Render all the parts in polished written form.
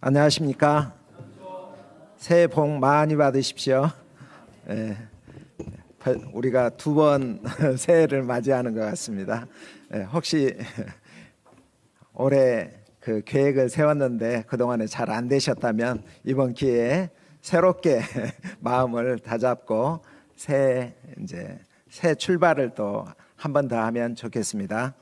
안녕하십니까? 새해 복 많이 받으십시오. 예, 우리가 두 번 새해를 맞이하는 것 같습니다. 혹시 올해 그 계획을 세웠는데 그동안에 잘 안 되셨다면 이번 기회에 새롭게 마음을 다잡고 새 출발을 또 한 번 더 하면 좋겠습니다.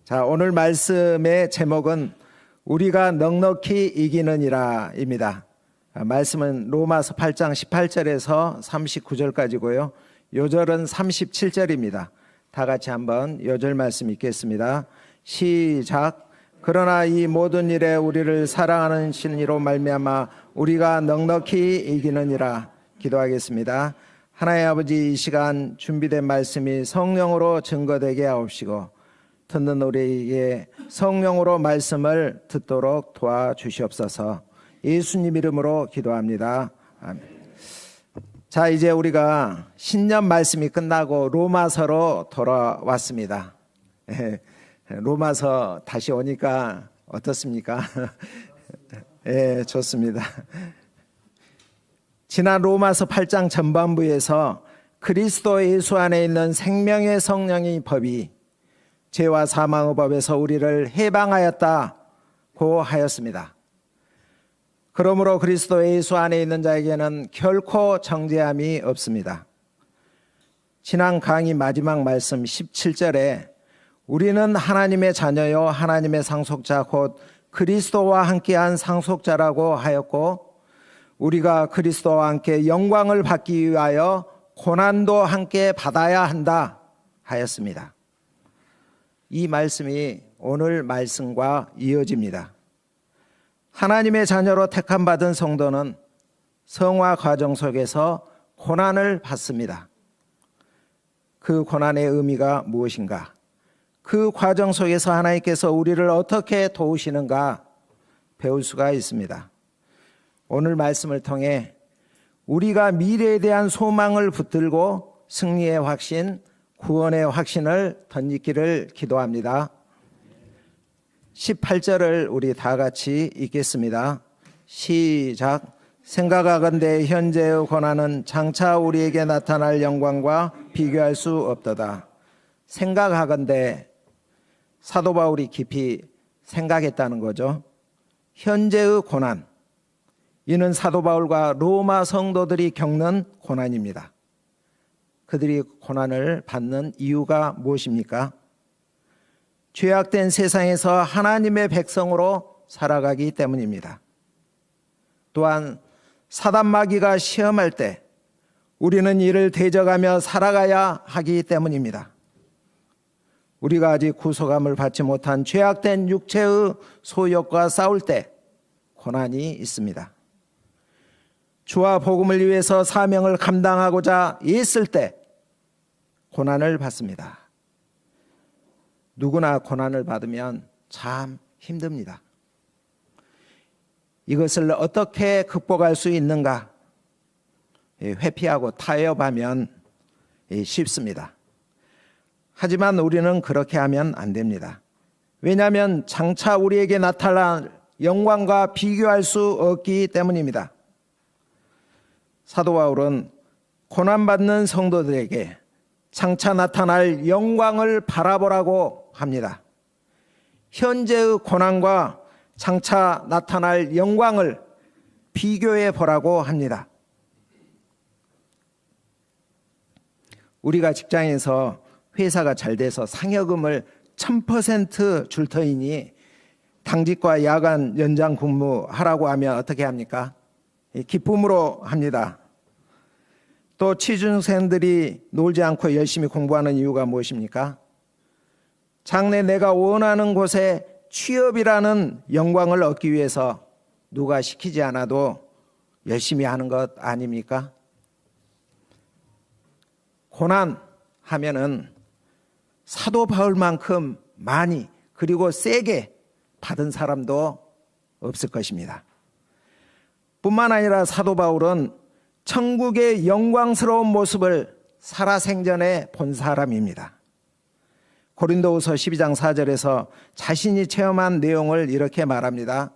자, 오늘 말씀의 제목은 우리가 넉넉히 이기느니라입니다. 말씀은 로마서 8장 18절에서 39절까지고요. 요절은 37절입니다. 다 같이 한번 요절 말씀 읽겠습니다. 시작. 그러나 이 모든 일에 우리를 사랑하는 신이로 말미암아 우리가 넉넉히 이기느니라. 기도하겠습니다. 하나님 아버지, 이 시간 준비된 말씀이 성령으로 증거되게 하옵시고 듣는 우리에게 성령으로 말씀을 듣도록 도와주시옵소서. 예수님 이름으로 기도합니다. 아멘. 자, 이제 우리가 신년 말씀이 끝나고 로마서로 돌아왔습니다. 로마서 다시 오니까 어떻습니까? 예, 좋습니다. 지난 로마서 8장 전반부에서 그리스도 예수 안에 있는 생명의 성령의 법이 죄와 사망의 법에서 우리를 해방하였다고 하였습니다. 그러므로 그리스도 예수 안에 있는 자에게는 결코 정죄함이 없습니다. 지난 강의 마지막 말씀 17절에 우리는 하나님의 자녀요 하나님의 상속자 곧 그리스도와 함께한 상속자라고 하였고 우리가 그리스도와 함께 영광을 받기 위하여 고난도 함께 받아야 한다 하였습니다. 이 말씀이 오늘 말씀과 이어집니다. 하나님의 자녀로 택함받은 성도는 성화 과정 속에서 고난을 받습니다. 그 고난의 의미가 무엇인가? 그 과정 속에서 하나님께서 우리를 어떻게 도우시는가 배울 수가 있습니다. 오늘 말씀을 통해 우리가 미래에 대한 소망을 붙들고 승리의 확신, 구원의 확신을 덧입기를 기도합니다. 18절을 우리 다 같이 읽겠습니다. 시작. 생각하건대 현재의 고난은 장차 우리에게 나타날 영광과 비교할 수 없도다. 생각하건대 사도 바울이 깊이 생각했다는 거죠. 현재의 고난, 이는 사도 바울과 로마 성도들이 겪는 고난입니다. 그들이 고난을 받는 이유가 무엇입니까? 죄악된 세상에서 하나님의 백성으로 살아가기 때문입니다. 또한 사단 마귀가 시험할 때 우리는 이를 대적하며 살아가야 하기 때문입니다. 우리가 아직 구속함을 받지 못한 죄악된 육체의 소욕과 싸울 때 고난이 있습니다. 주와 복음을 위해서 사명을 감당하고자 애쓸 때 고난을 받습니다. 누구나 고난을 받으면 참 힘듭니다. 이것을 어떻게 극복할 수 있는가? 회피하고 타협하면 쉽습니다. 하지만 우리는 그렇게 하면 안 됩니다. 왜냐하면 장차 우리에게 나타날 영광과 비교할 수 없기 때문입니다. 사도 바울은 고난받는 성도들에게 장차 나타날 영광을 바라보라고 합니다. 현재의 고난과 장차 나타날 영광을 비교해 보라고 합니다. 우리가 직장에서 회사가 잘 돼서 상여금을 1000% 줄 터이니 당직과 야간 연장 근무하라고 하면 어떻게 합니까? 기쁨으로 합니다. 또 취준생들이 놀지 않고 열심히 공부하는 이유가 무엇입니까? 장래 내가 원하는 곳에 취업이라는 영광을 얻기 위해서 누가 시키지 않아도 열심히 하는 것 아닙니까? 고난 하면은 사도 바울만큼 많이 그리고 세게 받은 사람도 없을 것입니다. 뿐만 아니라 사도 바울은 천국의 영광스러운 모습을 살아생전에 본 사람입니다. 고린도후서 12장 4절에서 자신이 체험한 내용을 이렇게 말합니다.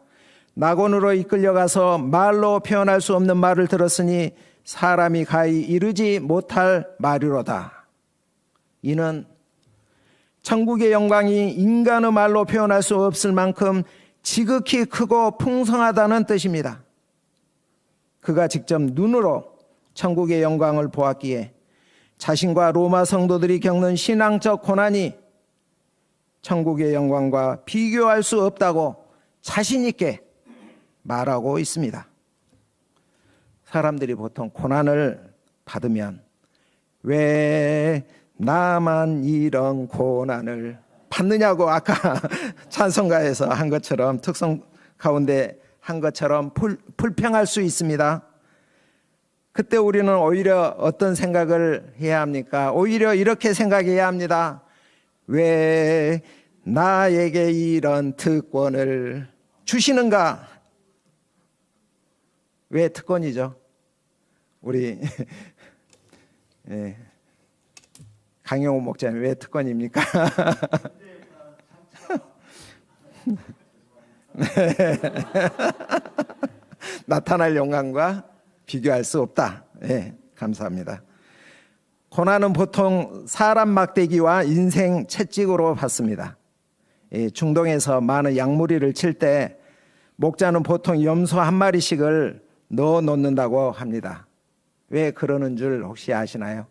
낙원으로 이끌려가서 말로 표현할 수 없는 말을 들었으니 사람이 가히 이르지 못할 말이로다. 이는 천국의 영광이 인간의 말로 표현할 수 없을 만큼 지극히 크고 풍성하다는 뜻입니다. 그가 직접 눈으로 천국의 영광을 보았기에 자신과 로마 성도들이 겪는 신앙적 고난이 천국의 영광과 비교할 수 없다고 자신 있게 말하고 있습니다. 사람들이 보통 고난을 받으면 왜 나만 이런 고난을 받느냐고 아까 찬송가에서 한 것처럼 특성 가운데 한 것처럼 불평할 수 있습니다. 그때 우리는 오히려 어떤 생각을 해야 합니까? 오히려 이렇게 생각해야 합니다. 왜 나에게 이런 특권을 주시는가? 왜 특권이죠? 우리 강영호 목사님 왜 특권입니까? 나타날 영광과 비교할 수 없다. 감사합니다. 고난은 보통 사람 막대기와 인생 채찍으로 받습니다. 중동에서 많은 양무리를 칠 때 목자는 보통 염소 한 마리씩을 넣어 놓는다고 합니다. 왜 그러는 줄 혹시 아시나요?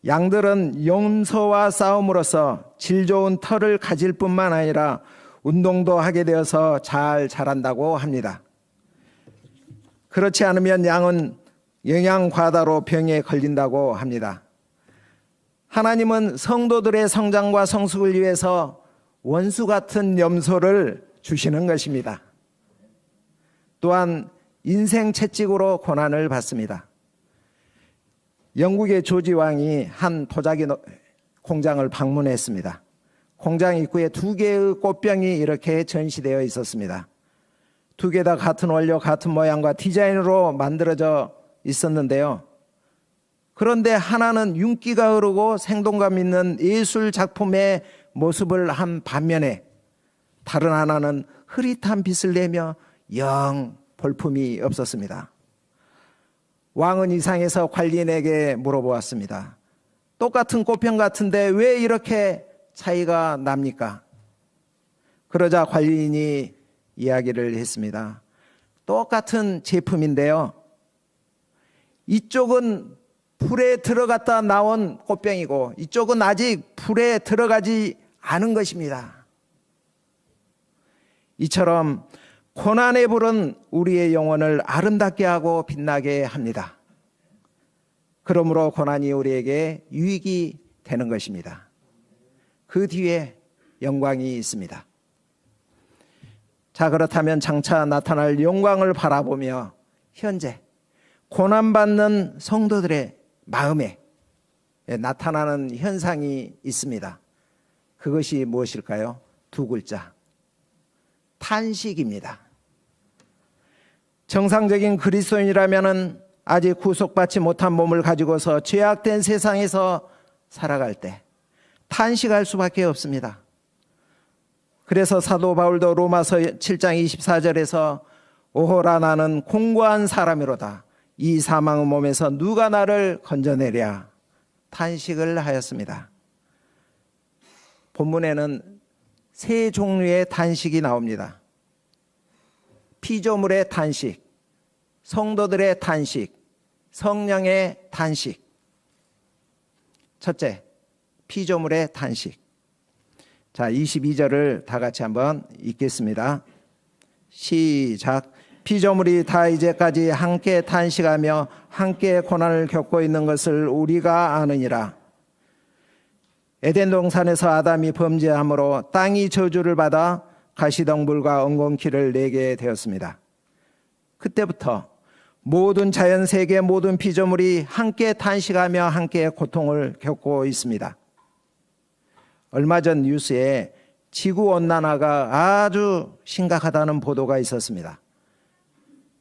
양들은 염소와 싸움으로써 질 좋은 털을 가질 뿐만 아니라 운동도 하게 되어서 잘 자란다고 합니다. 그렇지 않으면 양은 영양 과다로 병에 걸린다고 합니다. 하나님은 성도들의 성장과 성숙을 위해서 원수 같은 염소를 주시는 것입니다. 또한 인생 채찍으로 고난을 받습니다. 영국의 조지 왕이 한 도자기 공장을 방문했습니다. 공장 입구에 2개의 꽃병이 이렇게 전시되어 있었습니다. 2개 다 같은 원료, 같은 모양과 디자인으로 만들어져 있었는데요. 그런데 하나는 윤기가 흐르고 생동감 있는 예술 작품의 모습을 한 반면에 다른 하나는 흐릿한 빛을 내며 영 볼품이 없었습니다. 왕은 이상해서 관리인에게 물어보았습니다. 똑같은 꽃병 같은데 왜 이렇게 차이가 납니까? 그러자 관리인이 이야기를 했습니다. 똑같은 제품인데요. 이쪽은 불에 들어갔다 나온 꽃병이고 이쪽은 아직 불에 들어가지 않은 것입니다. 이처럼 고난의 불은 우리의 영혼을 아름답게 하고 빛나게 합니다. 그러므로 고난이 우리에게 유익이 되는 것입니다. 그 뒤에 영광이 있습니다. 자, 그렇다면 장차 나타날 영광을 바라보며 현재 고난받는 성도들의 마음에 나타나는 현상이 있습니다. 그것이 무엇일까요? 2글자. 탄식입니다. 정상적인 그리스도인이라면 아직 구속받지 못한 몸을 가지고서 죄악된 세상에서 살아갈 때 탄식할 수밖에 없습니다. 그래서 사도 바울도 로마서 7장 24절에서 오호라 나는 공고한 사람이로다. 이 사망의 몸에서 누가 나를 건져내랴 탄식을 하였습니다. 본문에는 3 종류의 탄식이 나옵니다. 피조물의 탄식, 성도들의 탄식, 성령의 탄식. 첫째, 피조물의 탄식. 자, 22절을 다 같이 한번 읽겠습니다. 시작. 피조물이 다 이제까지 함께 탄식하며 함께 고난을 겪고 있는 것을 우리가 아느니라. 에덴 동산에서 아담이 범죄함으로 땅이 저주를 받아 가시덩불과 엉겅퀴를 내게 되었습니다. 그때부터 모든 자연 세계 모든 피조물이 함께 탄식하며 함께 고통을 겪고 있습니다. 얼마 전 뉴스에 지구온난화가 아주 심각하다는 보도가 있었습니다.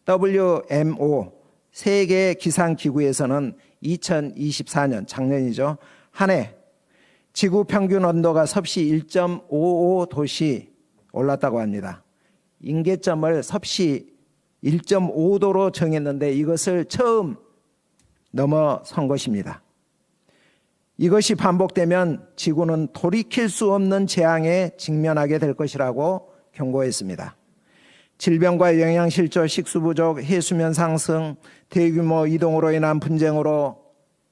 WMO 세계기상기구에서는 2024년 작년이죠. 한 해 지구 평균 온도가 섭씨 1.55도씨 올랐다고 합니다. 임계점을 섭씨 1.5도로 정했는데 이것을 처음 넘어선 것입니다. 이것이 반복되면 지구는 돌이킬 수 없는 재앙에 직면하게 될 것이라고 경고했습니다. 질병과 영양실조, 식수부족, 해수면 상승, 대규모 이동으로 인한 분쟁으로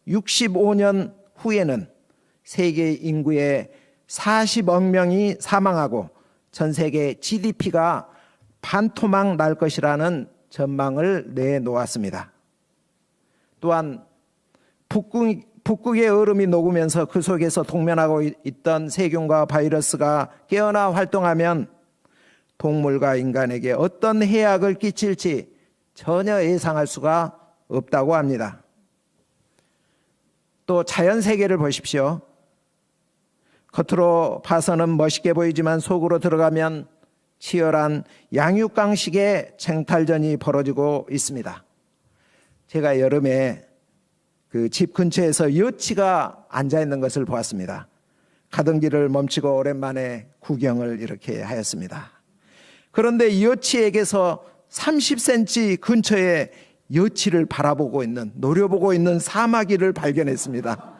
65년 후에는 세계 인구의 40억 명이 사망하고 전 세계 GDP가 반토막 날 것이라는 전망을 내놓았습니다. 또한 북극의 얼음이 녹으면서 그 속에서 동면하고 있던 세균과 바이러스가 깨어나 활동하면 동물과 인간에게 어떤 해악을 끼칠지 전혀 예상할 수가 없다고 합니다. 또 자연세계를 보십시오. 겉으로 봐서는 멋있게 보이지만 속으로 들어가면 치열한 양육강식의 쟁탈전이 벌어지고 있습니다. 제가 여름에 그 집 근처에서 여치가 앉아있는 것을 보았습니다. 가던 길을 멈추고 오랜만에 구경을 이렇게 하였습니다. 그런데 여치에게서 30cm 근처에 여치를 바라보고 있는, 노려보고 있는 사마귀를 발견했습니다.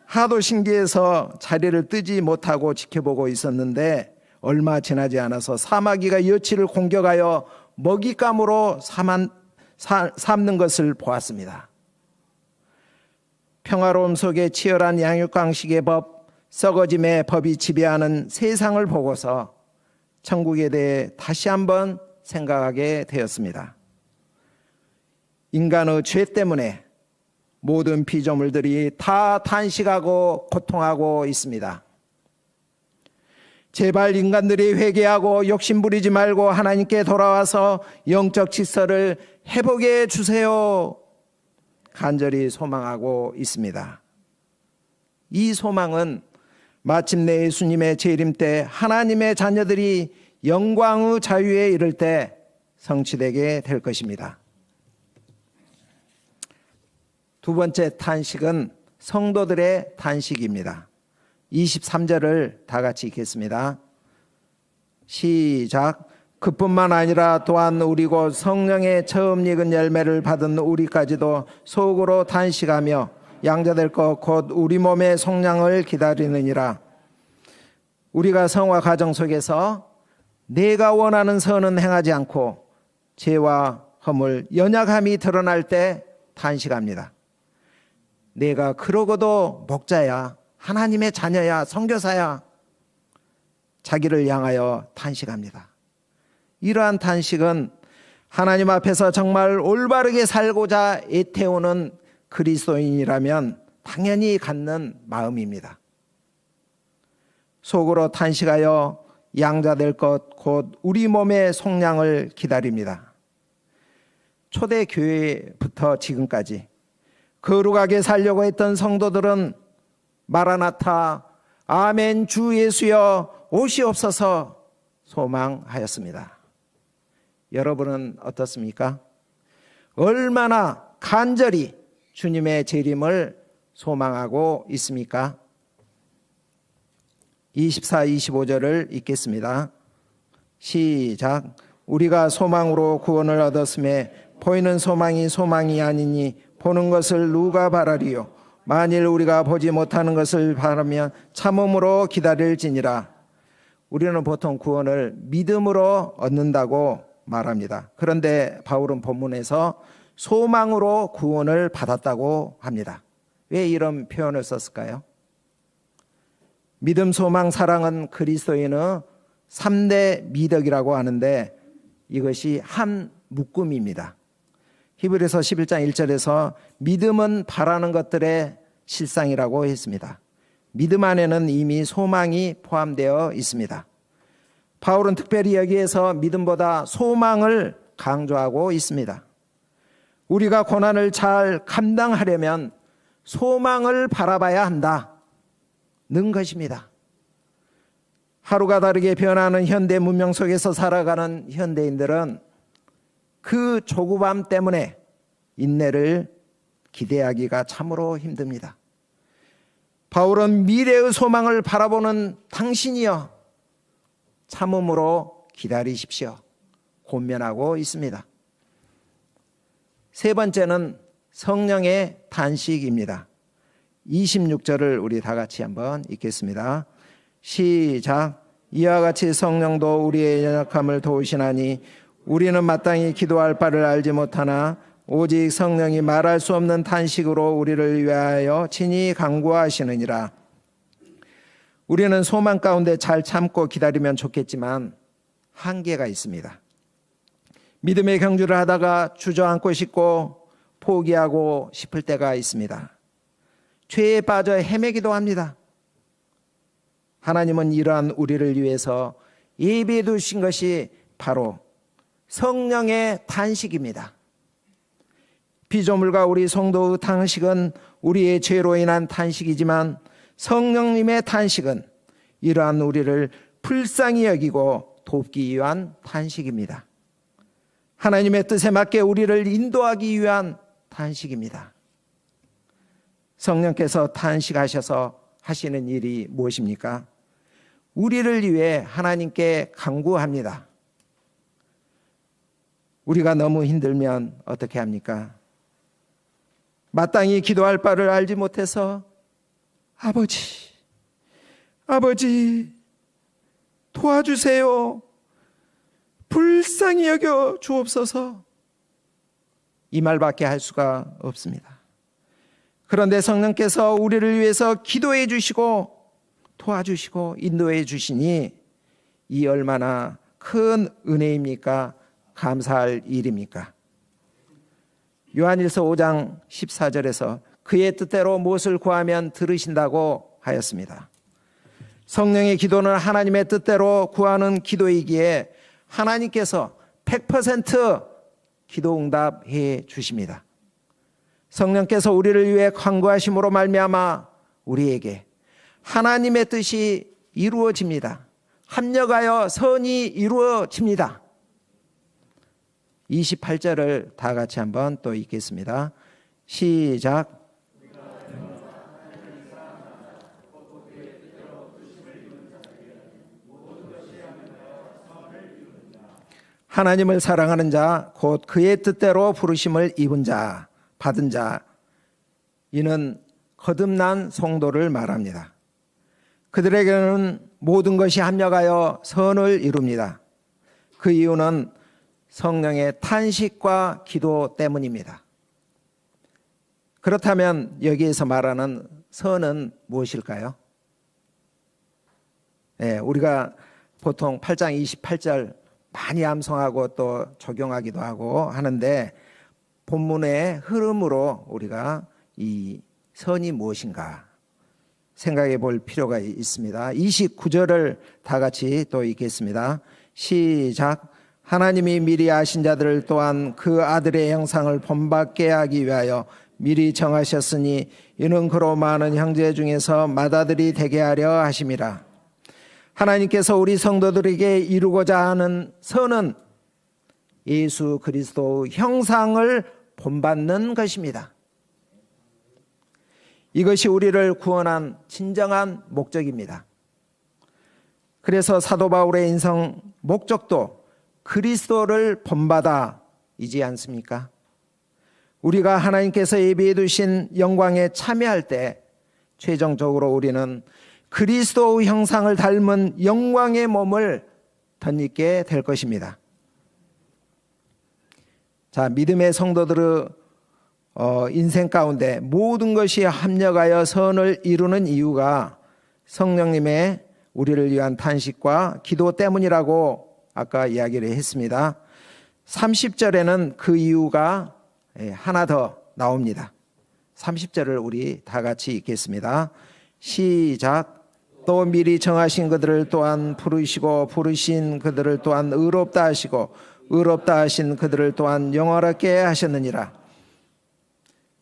하도 신기해서 자리를 뜨지 못하고 지켜보고 있었는데 얼마 지나지 않아서 사마귀가 여치를 공격하여 먹잇감으로 삼는 것을 보았습니다. 평화로움 속에 치열한 양육강식의 법, 썩어짐의 법이 지배하는 세상을 보고서 천국에 대해 다시 한번 생각하게 되었습니다. 인간의 죄 때문에 모든 피조물들이 다 탄식하고 고통하고 있습니다. 제발 인간들이 회개하고 욕심부리지 말고 하나님께 돌아와서 영적 질서를 회복해 주세요. 간절히 소망하고 있습니다. 이 소망은 마침내 예수님의 재림 때 하나님의 자녀들이 영광의 자유에 이를 때 성취되게 될 것입니다. 두 번째 탄식은 성도들의 탄식입니다. 23절을 다 같이 읽겠습니다. 시작. 그뿐만 아니라 또한 우리 곧 성령의 처음 익은 열매를 받은 우리까지도 속으로 탄식하며 양자될 것 곧 우리 몸의 속량을 기다리느니라. 우리가 성화 과정 속에서 내가 원하는 선은 행하지 않고 죄와 허물, 연약함이 드러날 때 탄식합니다. 내가 그러고도 목자야, 하나님의 자녀야, 선교사야, 자기를 향하여 탄식합니다. 이러한 탄식은 하나님 앞에서 정말 올바르게 살고자 애태우는 그리스도인이라면 당연히 갖는 마음입니다. 속으로 탄식하여 양자될 것 곧 우리 몸의 속량을 기다립니다. 초대교회부터 지금까지 거룩하게 살려고 했던 성도들은 마라나타, 아멘 주 예수여 오시옵소서 소망하였습니다. 여러분은 어떻습니까? 얼마나 간절히 주님의 재림을 소망하고 있습니까? 24, 25절을 읽겠습니다. 시작. 우리가 소망으로 구원을 얻었음에 보이는 소망이 소망이 아니니 보는 것을 누가 바라리요? 만일 우리가 보지 못하는 것을 바라면 참음으로 기다릴지니라. 우리는 보통 구원을 믿음으로 얻는다고 말합니다. 그런데 바울은 본문에서 소망으로 구원을 받았다고 합니다. 왜 이런 표현을 썼을까요? 믿음, 소망, 사랑은 그리스도인의 3대 미덕이라고 하는데 이것이 한 묶음입니다. 히브리서 11장 1절에서 믿음은 바라는 것들의 실상이라고 했습니다. 믿음 안에는 이미 소망이 포함되어 있습니다. 바울은 특별히 여기에서 믿음보다 소망을 강조하고 있습니다. 우리가 고난을 잘 감당하려면 소망을 바라봐야 한다는 것입니다. 하루가 다르게 변하는 현대 문명 속에서 살아가는 현대인들은 그 조급함 때문에 인내를 기대하기가 참으로 힘듭니다. 바울은 미래의 소망을 바라보는 당신이여 참음으로 기다리십시오. 권면하고 있습니다. 세 번째는 성령의 탄식입니다. 26절을 우리 다 같이 한번 읽겠습니다. 시작. 이와 같이 성령도 우리의 연약함을 도우시나니 우리는 마땅히 기도할 바를 알지 못하나 오직 성령이 말할 수 없는 탄식으로 우리를 위하여 친히 간구하시느니라. 우리는 소망 가운데 잘 참고 기다리면 좋겠지만 한계가 있습니다. 믿음의 경주를 하다가 주저앉고 싶고 포기하고 싶을 때가 있습니다. 죄에 빠져 헤매기도 합니다. 하나님은 이러한 우리를 위해서 예비해 두신 것이 바로 성령의 탄식입니다. 피조물과 우리 성도의 탄식은 우리의 죄로 인한 탄식이지만 성령님의 탄식은 이러한 우리를 불쌍히 여기고 돕기 위한 탄식입니다. 하나님의 뜻에 맞게 우리를 인도하기 위한 탄식입니다. 성령께서 탄식하셔서 하시는 일이 무엇입니까? 우리를 위해 하나님께 간구합니다. 우리가 너무 힘들면 어떻게 합니까? 마땅히 기도할 바를 알지 못해서 아버지 도와주세요. 불쌍히 여겨 주옵소서. 이 말밖에 할 수가 없습니다. 그런데 성령께서 우리를 위해서 기도해 주시고 도와주시고 인도해 주시니 이 얼마나 큰 은혜입니까? 감사할 일입니까? 요한일서 5장 14절에서 그의 뜻대로 무엇을 구하면 들으신다고 하였습니다. 성령의 기도는 하나님의 뜻대로 구하는 기도이기에 하나님께서 100% 기도 응답해 주십니다. 성령께서 우리를 위해 간구하심으로 말미암아 우리에게 하나님의 뜻이 이루어집니다. 합력하여 선이 이루어집니다. 28절을 다 같이 한번 또 읽겠습니다. 시작. 하나님을 사랑하는 자, 곧 그의 뜻대로 부르심을 입은 자, 받은 자, 이는 거듭난 성도를 말합니다. 그들에게는 모든 것이 합력하여 선을 이룹니다. 그 이유는 성령의 탄식과 기도 때문입니다. 그렇다면 여기에서 말하는 선은 무엇일까요? 우리가 보통 8장 28절 많이 암송하고 또 적용하기도 하고 하는데 본문의 흐름으로 우리가 이 선이 무엇인가 생각해 볼 필요가 있습니다. 29절을 다 같이 또 읽겠습니다. 시작. 하나님이 미리 아신 자들을 또한 그 아들의 형상을 본받게 하기 위하여 미리 정하셨으니 이는 그로 많은 형제 중에서 맏아들이 되게 하려 하심이라. 하나님께서 우리 성도들에게 이루고자 하는 선은 예수 그리스도의 형상을 본받는 것입니다. 이것이 우리를 구원한 진정한 목적입니다. 그래서 사도 바울의 인생 목적도 그리스도를 본받아이지 않습니까? 우리가 하나님께서 예비해 두신 영광에 참여할 때 최종적으로 우리는 그리스도의 형상을 닮은 영광의 몸을 덧입게 될 것입니다. 자, 믿음의 성도들의 인생 가운데 모든 것이 합력하여 선을 이루는 이유가 성령님의 우리를 위한 탄식과 기도 때문이라고 아까 이야기를 했습니다. 30절에는 그 이유가 하나 더 나옵니다. 30절을 우리 다 같이 읽겠습니다. 시작. 또 미리 정하신 그들을 또한 부르시고 부르신 그들을 또한 의롭다 하시고 의롭다 하신 그들을 또한 영원하게 하셨느니라.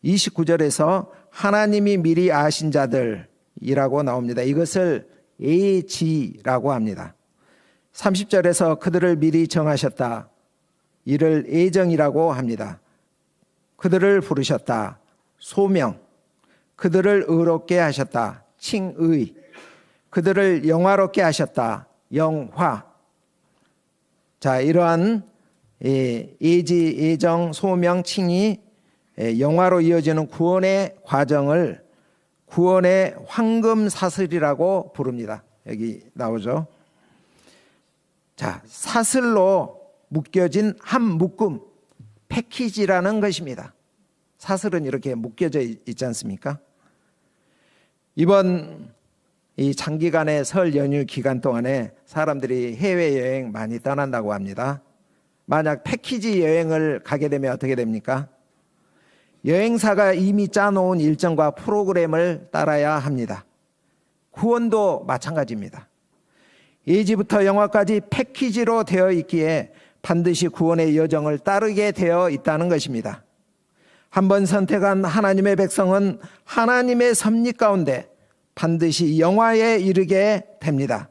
29절에서 하나님이 미리 아신 자들이라고 나옵니다. 이것을 예지라고 합니다. 30절에서 그들을 미리 정하셨다. 이를 예정이라고 합니다. 그들을 부르셨다. 소명. 그들을 의롭게 하셨다. 칭의. 그들을 영화롭게 하셨다. 영화. 자, 이러한 예지, 예정, 소명, 칭의, 영화로 이어지는 구원의 과정을 구원의 황금 사슬이라고 부릅니다. 여기 나오죠. 자, 사슬로 묶여진 한 묶음, 패키지라는 것입니다. 사슬은 이렇게 묶여져 있지 않습니까? 이번 이 장기간의 설 연휴 기간 동안에 사람들이 해외여행 많이 떠난다고 합니다. 만약 패키지 여행을 가게 되면 어떻게 됩니까? 여행사가 이미 짜놓은 일정과 프로그램을 따라야 합니다. 구원도 마찬가지입니다. 예지부터 영화까지 패키지로 되어 있기에 반드시 구원의 여정을 따르게 되어 있다는 것입니다. 한번 선택한 하나님의 백성은 하나님의 섭리 가운데 반드시 영화에 이르게 됩니다.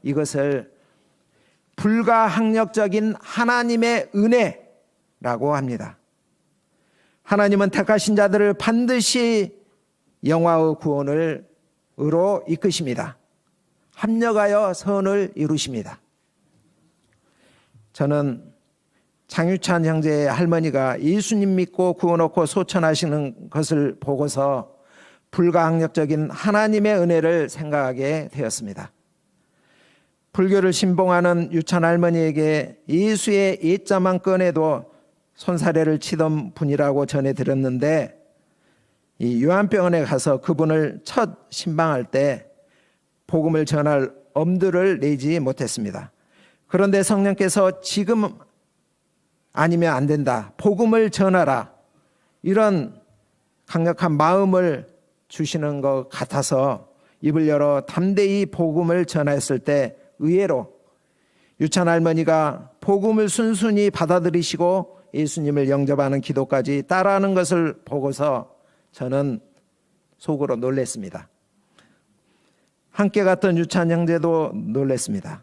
이것을 불가항력적인 하나님의 은혜라고 합니다. 하나님은 택하신 자들을 반드시 영화의 구원으로 이끄십니다. 합력하여 선을 이루십니다. 저는 장유찬 형제의 할머니가 예수님 믿고 구원 얻고 소천하시는 것을 보고서 불가항력적인 하나님의 은혜를 생각하게 되었습니다. 불교를 신봉하는 유찬 할머니에게 예수의 예자만 꺼내도 손사래를 치던 분이라고 전해 들었는데, 이 요한병원에 가서 그분을 첫 신방할 때 복음을 전할 엄두를 내지 못했습니다. 그런데 성령께서 지금 아니면 안 된다, 복음을 전하라, 이런 강력한 마음을 주시는 것 같아서 입을 열어 담대히 복음을 전하였을 때 의외로 유찬 할머니가 복음을 순순히 받아들이시고 예수님을 영접하는 기도까지 따라하는 것을 보고서 저는 속으로 놀랐습니다. 함께 갔던 유찬 형제도 놀랐습니다.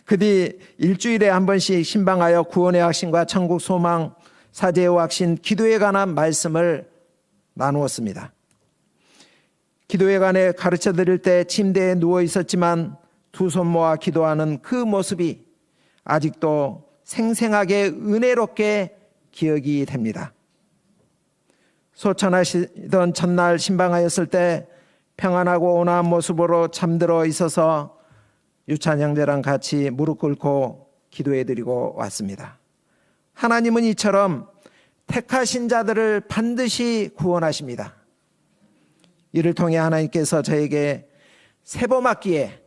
그 뒤 일주일에 한 번씩 신방하여 구원의 확신과 천국 소망, 사제의 확신, 기도에 관한 말씀을 나누었습니다. 기도회 관에 가르쳐 드릴 때 침대에 누워 있었지만 두 손 모아 기도하는 그 모습이 아직도 생생하게 은혜롭게 기억이 됩니다. 소천하시던 첫날 신방하였을 때 평안하고 온화한 모습으로 잠들어 있어서 유찬 형제랑 같이 무릎 꿇고 기도해 드리고 왔습니다. 하나님은 이처럼 택하신 자들을 반드시 구원하십니다. 이를 통해 하나님께서 저에게 세범학기에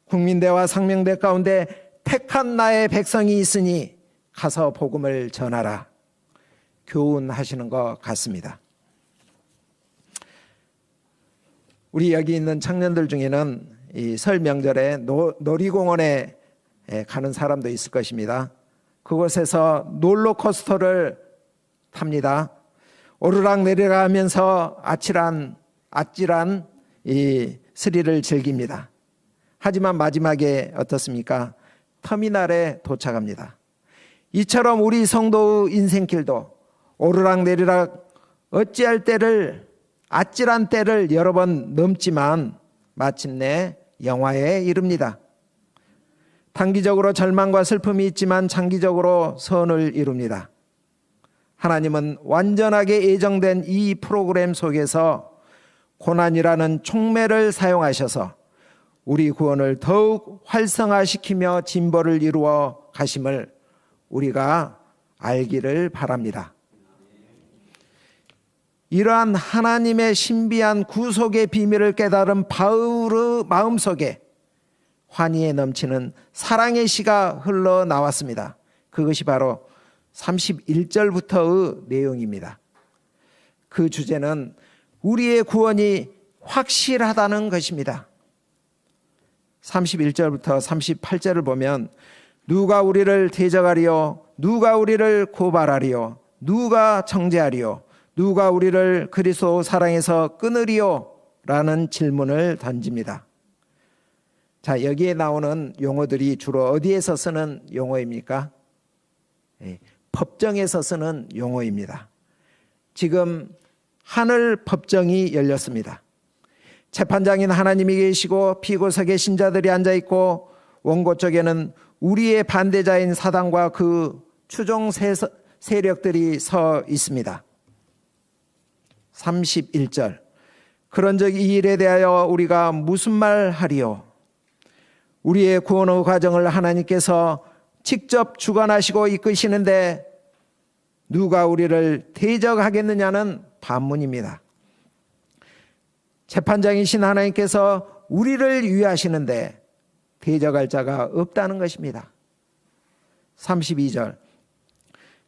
국민대와 상명대 가운데 택한 나의 백성이 있으니 가서 복음을 전하라, 교훈하시는 것 같습니다. 우리 여기 있는 청년들 중에는 이 설 명절에 놀이공원에 가는 사람도 있을 것입니다. 그곳에서 롤러코스터를 탑니다. 오르락 내리락 하면서 아찔한 이 스릴을 즐깁니다. 하지만 마지막에 어떻습니까? 터미널에 도착합니다. 이처럼 우리 성도의 인생길도 오르락 내리락 어찌할 때를, 아찔한 때를 여러 번 넘지만 마침내 영화에 이릅니다. 단기적으로 절망과 슬픔이 있지만 장기적으로 선을 이룹니다. 하나님은 완전하게 예정된 이 프로그램 속에서 고난이라는 촉매를 사용하셔서 우리 구원을 더욱 활성화시키며 진보를 이루어 가심을 우리가 알기를 바랍니다. 이러한 하나님의 신비한 구속의 비밀을 깨달은 바울의 마음속에 환희에 넘치는 사랑의 시가 흘러나왔습니다. 그것이 바로 31절부터의 내용입니다. 그 주제는 우리의 구원이 확실하다는 것입니다. 31절부터 38절을 보면 누가 우리를 대적하리요, 누가 우리를 고발하리요, 누가 정죄하리요, 누가 우리를 그리스도 사랑에서 끊으리요? 라는 질문을 던집니다. 자, 여기에 나오는 용어들이 주로 어디에서 쓰는 용어입니까? 법정에서 쓰는 용어입니다. 지금 하늘 법정이 열렸습니다. 재판장인 하나님이 계시고 피고석에 신자들이 앉아있고 원고 쪽에는 우리의 반대자인 사단과 그 추종 세력들이 서 있습니다. 31절. 그런즉 이 일에 대하여 우리가 무슨 말 하리요? 우리의 구원의 과정을 하나님께서 직접 주관하시고 이끄시는데 누가 우리를 대적하겠느냐는 반문입니다. 재판장이신 하나님께서 우리를 위하시는데 대적할 자가 없다는 것입니다. 32절.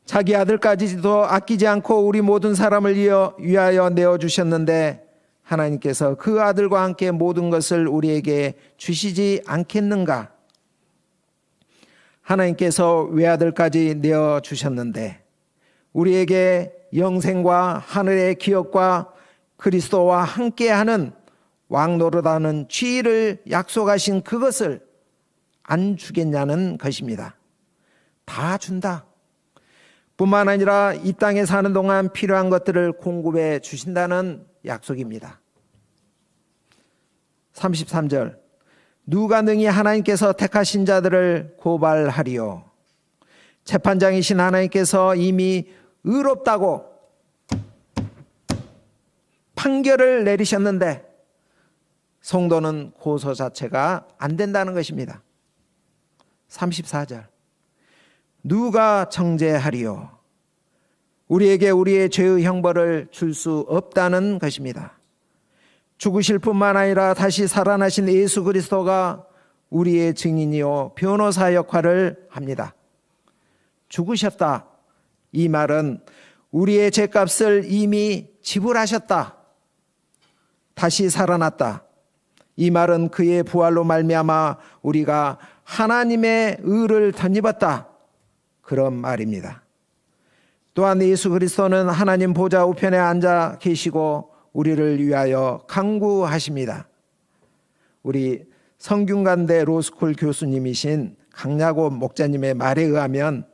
자기 아들까지도 아끼지 않고 우리 모든 사람을 위하여 내어주셨는데 하나님께서 그 아들과 함께 모든 것을 우리에게 주시지 않겠는가? 하나님께서 외아들까지 내어주셨는데 우리에게 영생과 하늘의 기업과 그리스도와 함께하는 왕노릇하는 지위를 약속하신 그것을 안 주겠냐는 것입니다. 다 준다. 뿐만 아니라 이 땅에 사는 동안 필요한 것들을 공급해 주신다는 약속입니다. 33절. 누가 능히 하나님께서 택하신 자들을 고발하리요? 재판장이신 하나님께서 이미 의롭다고 판결을 내리셨는데 성도는 고소 자체가 안 된다는 것입니다. 34절. 누가 정죄하리요? 우리에게 우리의 죄의 형벌을 줄 수 없다는 것입니다. 죽으실 뿐만 아니라 다시 살아나신 예수 그리스도가 우리의 증인이요 변호사 역할을 합니다. 죽으셨다. 이 말은 우리의 죄값을 이미 지불하셨다. 다시 살아났다. 이 말은 그의 부활로 말미암아 우리가 하나님의 의를 덧입었다. 그런 말입니다. 또한 예수 그리스도는 하나님 보좌 우편에 앉아 계시고 우리를 위하여 간구하십니다. 우리 성균관대 로스쿨 교수님이신 강야곱 목자님의 말에 의하면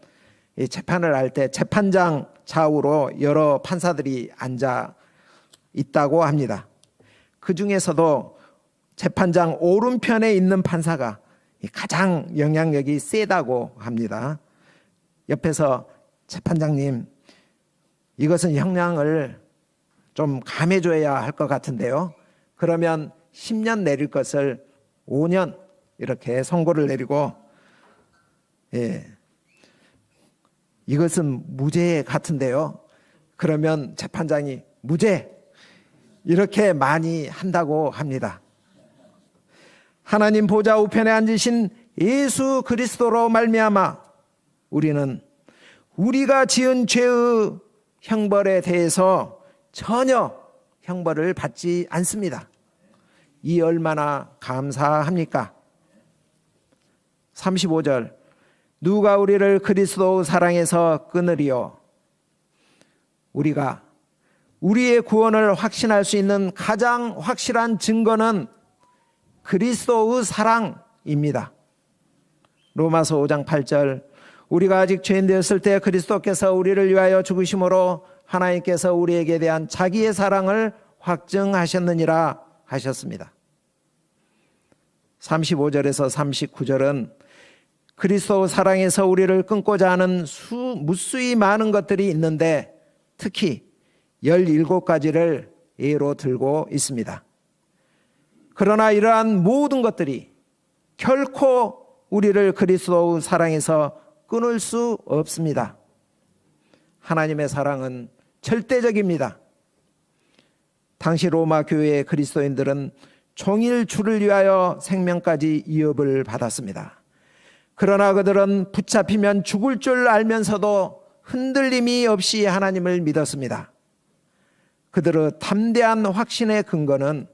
재판을 할 때 재판장 좌우로 여러 판사들이 앉아 있다고 합니다. 그 중에서도 재판장 오른편에 있는 판사가 가장 영향력이 세다고 합니다. 옆에서 재판장님, 이것은 형량을 좀 감해줘야 할 것 같은데요. 그러면 10년 내릴 것을 5년 이렇게 선고를 내리고, 이것은 무죄 같은데요. 그러면 재판장이 무죄 이렇게 많이 한다고 합니다. 하나님 보좌 우편에 앉으신 예수 그리스도로 말미암아 우리는 우리가 지은 죄의 형벌에 대해서 전혀 형벌을 받지 않습니다. 이 얼마나 감사합니까? 35절. 누가 우리를 그리스도 사랑에서 끊으리요? 우리가 우리의 구원을 확신할 수 있는 가장 확실한 증거는 그리스도의 사랑입니다. 로마서 5장 8절. 우리가 아직 죄인 되었을 때 그리스도께서 우리를 위하여 죽으심으로 하나님께서 우리에게 대한 자기의 사랑을 확증하셨느니라 하셨습니다. 35절에서 39절은 그리스도 사랑에서 우리를 끊고자 하는 무수히 많은 것들이 있는데 특히 17가지를 예로 들고 있습니다. 그러나 이러한 모든 것들이 결코 우리를 그리스도의 사랑에서 끊을 수 없습니다. 하나님의 사랑은 절대적입니다. 당시 로마 교회의 그리스도인들은 종일 주를 위하여 생명까지 위협을 받았습니다. 그러나 그들은 붙잡히면 죽을 줄 알면서도 흔들림이 없이 하나님을 믿었습니다. 그들의 담대한 확신의 근거는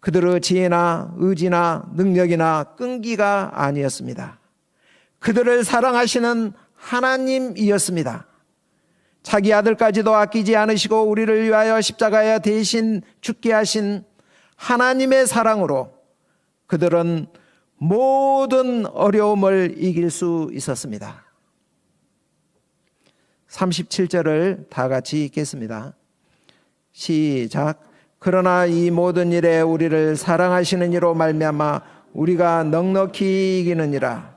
그들의 지혜나 의지나 능력이나 끈기가 아니었습니다. 그들을 사랑하시는 하나님이었습니다. 자기 아들까지도 아끼지 않으시고 우리를 위하여 십자가에 대신 죽게 하신 하나님의 사랑으로 그들은 모든 어려움을 이길 수 있었습니다. 37절을 다 같이 읽겠습니다. 시작. 그러나 이 모든 일에 우리를 사랑하시는 이로 말미암아 우리가 넉넉히 이기느니라.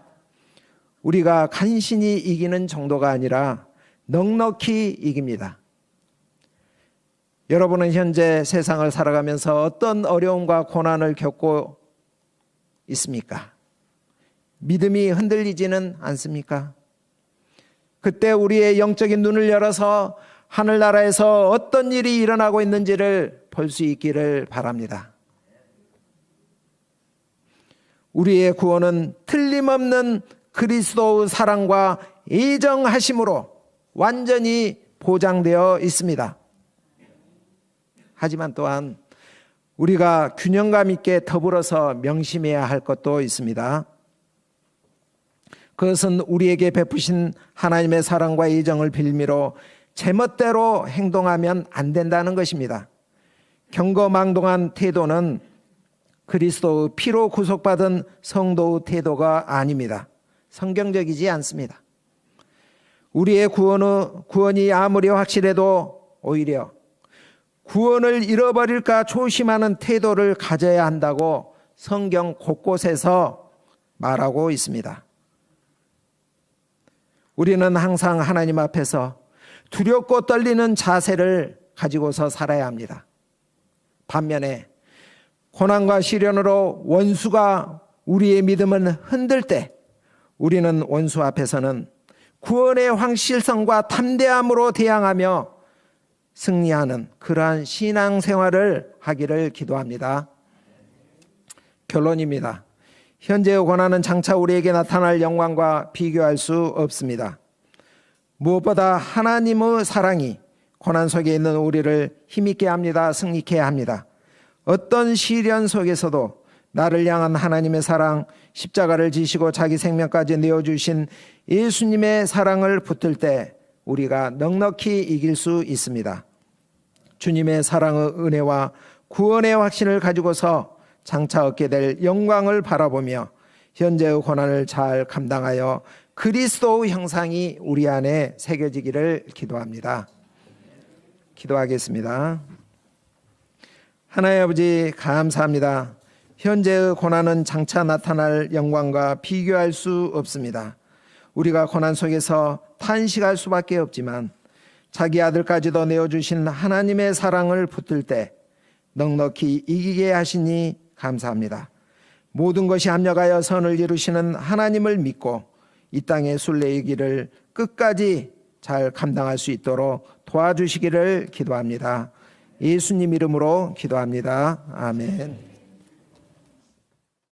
우리가 간신히 이기는 정도가 아니라 넉넉히 이깁니다. 여러분은 현재 세상을 살아가면서 어떤 어려움과 고난을 겪고 있습니까? 믿음이 흔들리지는 않습니까? 그때 우리의 영적인 눈을 열어서 하늘나라에서 어떤 일이 일어나고 있는지를 볼 수 있기를 바랍니다. 우리의 구원은 틀림없는 그리스도의 사랑과 애정하심으로 완전히 보장되어 있습니다. 하지만 또한 우리가 균형감 있게 더불어서 명심해야 할 것도 있습니다. 그것은 우리에게 베푸신 하나님의 사랑과 애정을 빌미로 제멋대로 행동하면 안 된다는 것입니다. 경거망동한 태도는 그리스도의 피로 구속받은 성도의 태도가 아닙니다. 성경적이지 않습니다. 우리의 구원이 아무리 확실해도 오히려 구원을 잃어버릴까 조심하는 태도를 가져야 한다고 성경 곳곳에서 말하고 있습니다. 우리는 항상 하나님 앞에서 두렵고 떨리는 자세를 가지고서 살아야 합니다. 반면에 고난과 시련으로 원수가 우리의 믿음을 흔들 때 우리는 원수 앞에서는 구원의 확실성과 담대함으로 대항하며 승리하는 그러한 신앙생활을 하기를 기도합니다. 결론입니다. 현재의 고난은 장차 우리에게 나타날 영광과 비교할 수 없습니다. 무엇보다 하나님의 사랑이 고난 속에 있는 우리를 힘있게 합니다. 승리케 합니다. 어떤 시련 속에서도 나를 향한 하나님의 사랑, 십자가를 지시고 자기 생명까지 내어주신 예수님의 사랑을 붙들 때 우리가 넉넉히 이길 수 있습니다. 주님의 사랑의 은혜와 구원의 확신을 가지고서 장차 얻게 될 영광을 바라보며 현재의 고난을 잘 감당하여 그리스도의 형상이 우리 안에 새겨지기를 기도합니다. 기도하겠습니다. 하나님 아버지 감사합니다. 현재의 고난은 장차 나타날 영광과 비교할 수 없습니다. 우리가 고난 속에서 탄식할 수밖에 없지만 자기 아들까지도 내어주신 하나님의 사랑을 붙들 때 넉넉히 이기게 하시니 감사합니다. 모든 것이 합력하여 선을 이루시는 하나님을 믿고 이 땅의 순례의 길을 끝까지 잘 감당할 수 있도록 도와주시기를 기도합니다. 예수님 이름으로 기도합니다. 아멘.